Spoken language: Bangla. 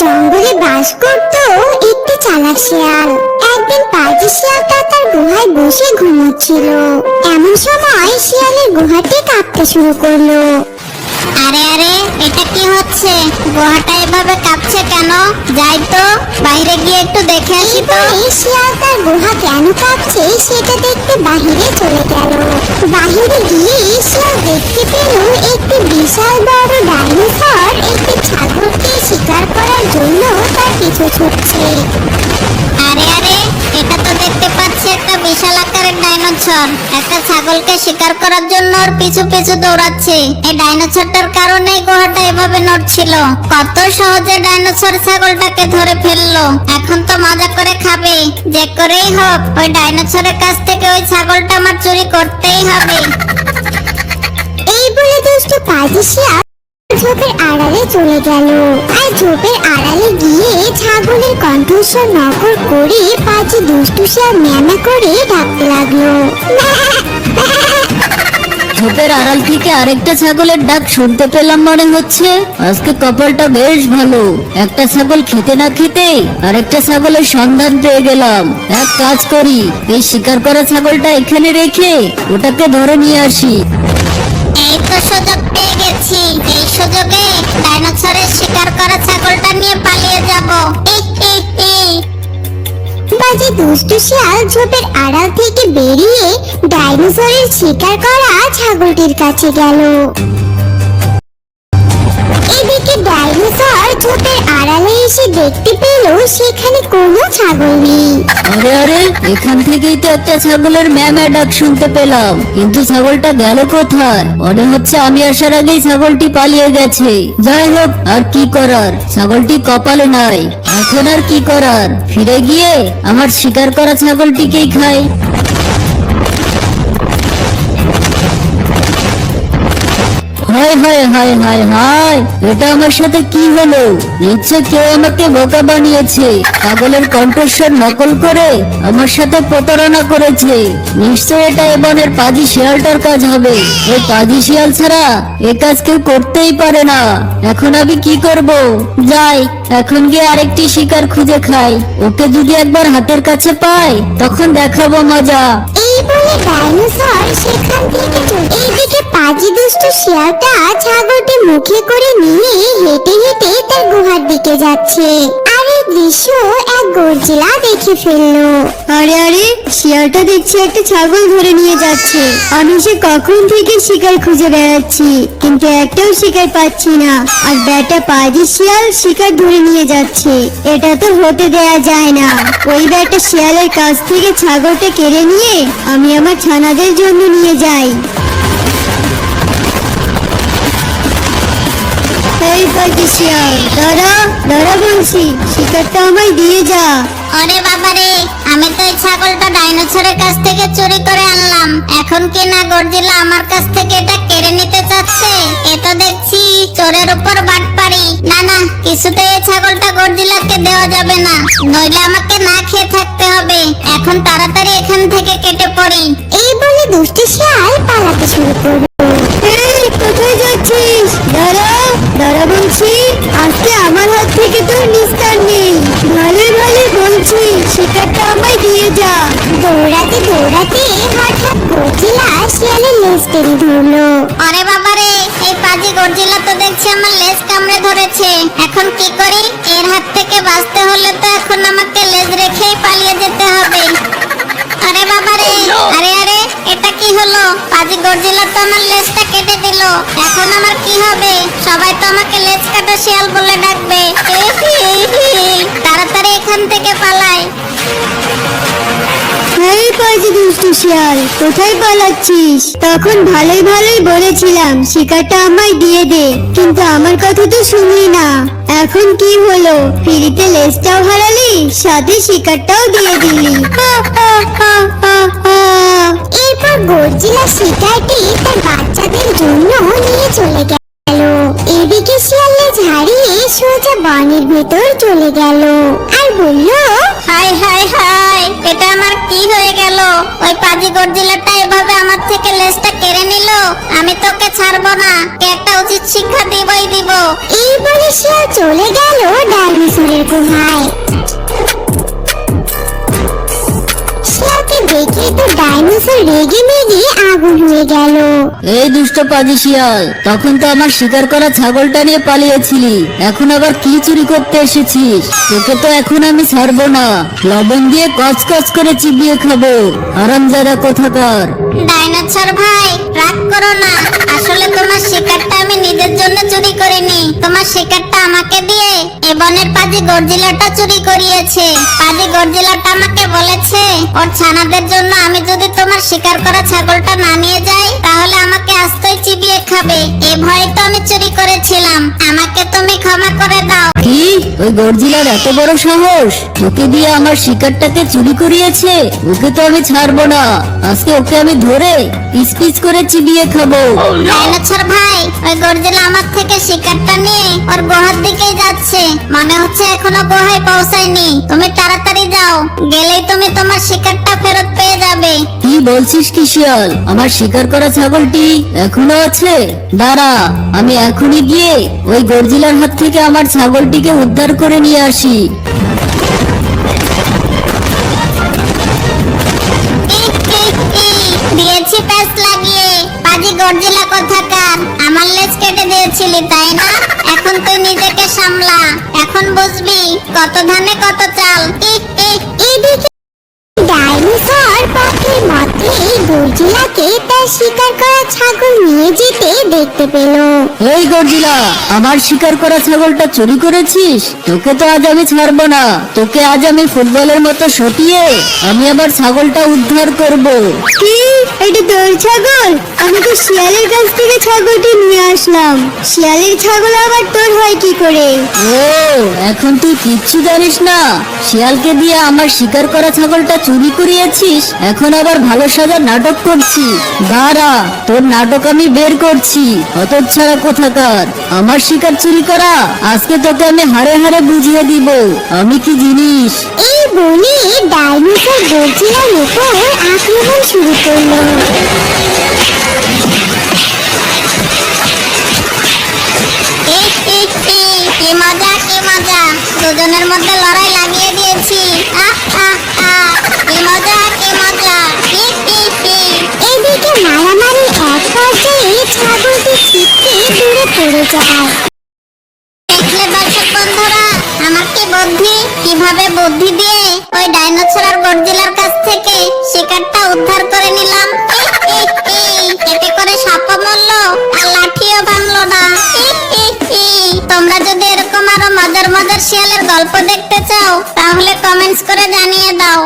জঙ্গলে বাস করত একটি চালাক শিয়াল। একদিন পাজি শিয়ালটা তার গুহায় বসে ঘুমোচ্ছিল। এমন সময় শিয়ালের গুহাটি কাঁপতে শুরু করলো। আরে আরে, এটা কি হচ্ছে? গুহাটা এভাবে কাঁপছে কেন? যাই তো, বাইরে গিয়ে একটু দেখে আসি তো। এই শিয়াল তার গুহা কেন কাঁপছে সেটা দেখতে বাহিরে চলে গেল। বাহিরে গিয়ে শিয়াল দেখতে পেল একটি বিশাল বড় ডাইনোসর একটি ছাগলকে শিকার করার জন্য তার পিছু ছুটছে। আরে আরে, এটা তো দেখতে পাচ্ছি একটা বিশাল আকারের ডাইনোসর একটা ছাগলকে শিকার করার জন্য ওর পিছু পিছু দৌড়াচ্ছে। এই ডাইনোসরটার কারণেই গুহাটা এভাবে নড়ছিল। কত সহজে ডাইনোসর ছাগলটাকে ধরে ফেললো। এখন তো মজা করে খাবে। যে করেই হোক, ওই ডাইনোসরের কাছ থেকে ওই ছাগলটা আমার চুরি করতেই হবে। এই বলে দুষ্টু পাজি শিয়াল ঝোপের আড়ালে চলে গেল। আর ঝোপের আড়ালে গিয়ে ছাগলের কণ্ঠস্বর নকল করে পাজি দুষ্টু শিয়াল ম্যামা করে ডাকতে লাগলো। ঝোপের আড়াল থেকে আরেকটা ছাগলের ডাক শুনতে পেলাম মনে হচ্ছে। আজকে কপালটা বেশ ভালো, একটা ছাগল খেতে না খেতে আরেকটা ছাগলের সন্ধান পেয়ে গেলাম। এক কাজ করি, এই শিকার করা ছাগলটা এখানে রেখে ওটাকে ধরে নিয়ে আসি। এই তো সুযোগ পেয়ে গেছি। এই সুযোগে ডাইনোসরের শিকার করা ছাগলটা নিয়ে পালিয়ে যাব। পাজি দুষ্টু শিয়াল ঝোপের আড়াল থেকে বেরিয়ে ডাইনোসরের শিকার করা ছাগলটির কাছে গেল। এদিকে ডাইনোসর ঝোপের আড়ালে এসে দেখতে পেল সেখানে কোনো ছাগল নেই। আরে আরে, এখান থেকেই তো একটা ছাগলের ম্যামা ডাক শুনতে পেলাম, কিন্তু ছাগলটা গেল কোথায়? মনে হচ্ছে আমি আসার আগেই ছাগলটি পালিয়ে গেছে। যাই হোক, আর কি করার, ছাগলটি কপালে নাই। এখন আর কি করার, ফিরে গিয়ে আমার শিকার করা ছাগলটিকেই খাই। হায় হায় হায় হায় হায়, এটা আমার সাথে কি হলো? নিশ্চয় কেউ আমাকে বোকা বানিয়েছে, ছাগলের কণ্ঠস্বর নকল করে আমার সাথে প্রতারণা করেছে। নিশ্চয় এটা এ বনের পাজি শিয়ালটার কাজ হবে। ওই পাজি শিয়াল ছাড়া এ কাজ কেউ করতেই পারে না। এখন আমি কি করব? যাই, এখন গিয়ে আরেকটি শিকার খুঁজে খাই। ওকে যদি একবার হাতের কাছে পাই তখন দেখাবো মজা। এই বলে ডাইনোসর সেখান থেকে এইদিকে পাজি দুষ্টু শিয়ালটা ছাগলটি মুখে করে নিয়ে হেঁটে হেঁটে তার গুহার দিকে যাচ্ছে। আর এই দৃশ্য এক গর্জিলা দেখে ফেললো। আরে আরে, শিয়ালটা দেখছি একটা ছাগল ধরে নিয়ে যাচ্ছে। আমি সে কখন থেকে শিকার খুঁজে বেড়াচ্ছি, কিন্তু একটাও শিকার পাচ্ছি না। আর বেটা পাজি শিয়াল শিকার ধরে নিয়ে যাচ্ছে, এটা তো হতে দেয়া যায় না। ওই বেটা শিয়ালের কাছ থেকে ছাগলটা কেড়ে নিয়ে আমি আমার ছানাদের জন্য নিয়ে যাই। এই পাজি শিয়াল, দাঁড়া দাঁড়া বলছি, শিকারটা আমায় দিয়ে যা। ওরে বাবারে, আমি তো এই ছাগলটা ডাইনোসরের কাছ থেকে চুরি করে আনলাম। এখন কি না গর্জিলা আমার কাছ থেকে এটা কেড়ে নিতে চাচ্ছে? এ তো দেখছি চোরের উপর বাটপাড়ি। না না, কিছুতে এই ছাগলটা গর্জিলাকে দেওয়া যাবে না, নইলে আমাকে না খেয়ে থাকতে হবে। এখন তাড়াতাড়ি এখান থেকে কেটে পড়ি। এই বলে দুষ্টু শিয়াল পালাতে শুরু করলো। এই, কোথায় যাচ্ছিস? দাঁড়া দাঁড়া বলছি, আজকে আমার হাত থেকে তোর নিস্তার নেই। ভালো ভালো বলছি, শিকারটা আমায় দিয়ে যা। দৌড়াতে দৌড়াতে হঠাৎ গর্জিলা শিয়ালের লেজ টেনে ধরলো। ওরে বাবারে, এই পাজি গর্জিলা তো দেখছি আমার লেজ কামড়ে ধরেছে। এখন কি করি? এর হাত থেকে বাঁচতে হলে তো এখন আমাকে লেজ রেখেই পালিয়ে যেতে হবে। আরে বাবারে, আরে আরে, এটা কি হলো? পাজি গর্জিলা তো আমার লেজটা কেটে দিল। এখন আমার কি হবে? সবাই তো আমাকে লেজ কাটা শিয়াল বলে ডাকবে। তাড়াতাড়ি এখান থেকে পালাই। এই পাজি দুষ্টু শিয়াল, কোথায় পালাচ্ছিস? তখন ভালোই ভালোই বলেছিলাম শিকারটা আমায় দিয়ে দে, কিন্তু আমার কথা তো শুনলি না। এখন কি হলো? ফিরিতে লেজটাও হারালি, সাথে শিকারটাও দিয়ে দিলি। হা, হা, হা, হা, হা। এরপর গর্জিলা শিকারটি তার বাচ্চাদের জন্য নিয়ে চলে গেল। এদিকে শিয়ালে ঝাড়িয়ে সোজা বনের ভেতর চলে গেল আর বলল, হাই হাই হাই, এটা আমার কি হয়ে গেল? ওই পাজি গর্জিলাটা এভাবে আমার থেকে লেজটা কেড়ে নিল। আমি তোকে ছাড়বো না, কে একটা উচিত শিক্ষা দিবই দিব। এই বলে শিয়াল চলে গেল ডাইনোসর গুহায়। শিয়ালকে দেখে তো ডাইনোসর রেগে মেগে আগুন হয়ে গেল। এই দুষ্ট পাজি শিয়াল, তখন তো আমার শিকার করা ছাগলটা নিয়ে পালিয়েছিলি, এখন আবার কি চুরি করতে এসেছিস? তোকে তো এখন আমি ছাড়বো না, লবণ দিয়ে কচকচ করে চিবিয়ে খাবো, আরামজাদা কোথাকার। ডাইনোসর ভাই, রাগ করো না। আসলে তোমার শিকারটা আমি নিজের জন্য চুরি করিনি, তোমার শিকারটা আমাকে দিয়ে এ বনের পাজি গর্জিলাটা চুরি করিয়েছে। পাজি গর্জিলাটা আমাকে বলেছে ওর ছানাদের জন্য আমি যদি তোমার শিকার করা ছাগলটা না নিয়ে যাই তাহলে আমাকে আস্তই চিবিয়ে খাবে। এ ভয়ে তো আমি চুরি করেছিলাম, আমাকে তুমি ক্ষমা করে দাও। কি? ওই গর্জিলার এত বড় সাহস? ওকে দিয়ে আমার শিকারটাকে চুরি করিয়েছে? ওকে তো আমি ছাড়বো না, আজকে ওকে আমি ধরে পিস পিস করে চিবিয়ে খাবো। ডাইনোসর ভাই, ওই গর্জিলা আমার থেকে শিকারটা নিয়ে ওর গুহার দিকেই যাচ্ছে, মনে হচ্ছে এখনো গুহায় পৌঁছায়নি। তুমি তাড়াতাড়ি যাও, গেলেই তুমি তোমার শিকারটা ফেরত পেয়ে যাবে। কি বলছিস কি শিয়াল? আমার শিকার করা ছাগলটি এখনো আছে? দাঁড়া, আমি এখনই গিয়ে ওই গর্জিলার হাত থেকে আমার ছাগলটিকে উদ্ধার করে নিয়ে আসি। দিয়েছি প্যাচ লাগিয়ে, পাজি গর্জিলা কোথাকার, আমার লেজ কেটে দিয়েছিলি তাই না? এখন তুই নিজেকে সামলা, এখন বুঝবি কত ধানে কত চাল। এদিকে ডাইনোসর পথের মধ্যে গর্জিলাকে তার শিকার করা ছাগল নিয়ে যেতে দেখতে পেল। এই গর্জিলা, আমার শিকার করা ছাগলটা চুরি করেছিস? তোকে তো আজ আমি ছাড়বো না, তোকে আজ আমি ফুটবলের মতো সটিয়ে আমি আবার ছাগলটা উদ্ধার করব। কি? এটা তোর ছাগল? আমি তো শিয়ালের কাছ থেকে ছাগলটি নিয়ে আসলাম। শিয়ালের ছাগল আবার তোর হয় কি করে? ও, এখন তুই কিচ্ছু জানিস না? শিয়ালকে দিয়ে আমার শিকার করা ছাগলটা চুরি করিয়েছিস, এখন আবার ভালো সাজার নাটক করছি। দাঁড়া, তোর নাটক আমি বের করছি, হতচ্ছাড়া কোথাকার। আমার শিকার চুরি করা আজকে তোকে আমি হাড়ে হাড়ে বুঝিয়ে দিব আমি কি জিনিস। এই বলে ডাইনোসর গর্জিলার উপর আক্রমণ শুরু করলো। কি মজা কি মজা, দুজনের মধ্যে লড়াই লাগিয়ে দিয়েছি। কি মজা কি মজা। এদিকে মারামারি এক পর্যায়ে ছাগলটি ছিটকে দূরে পড়ে যায়। দেখলে দর্শক বন্ধুরা, আমার কি বুদ্ধি, কিভাবে বুদ্ধি দিয়ে ওই ডাইনোসর আর গর্জিলার কাছ থেকে শিকারটা উদ্ধার করে নিলাম। এতে করে সাপও মরলো আর লাঠিও ভাঙলো না। তোমরা যদি এরকম আরো মজার মজার শিয়ালের গল্প দেখতে চাও তাহলে কমেন্টস করে জানিয়ে দাও।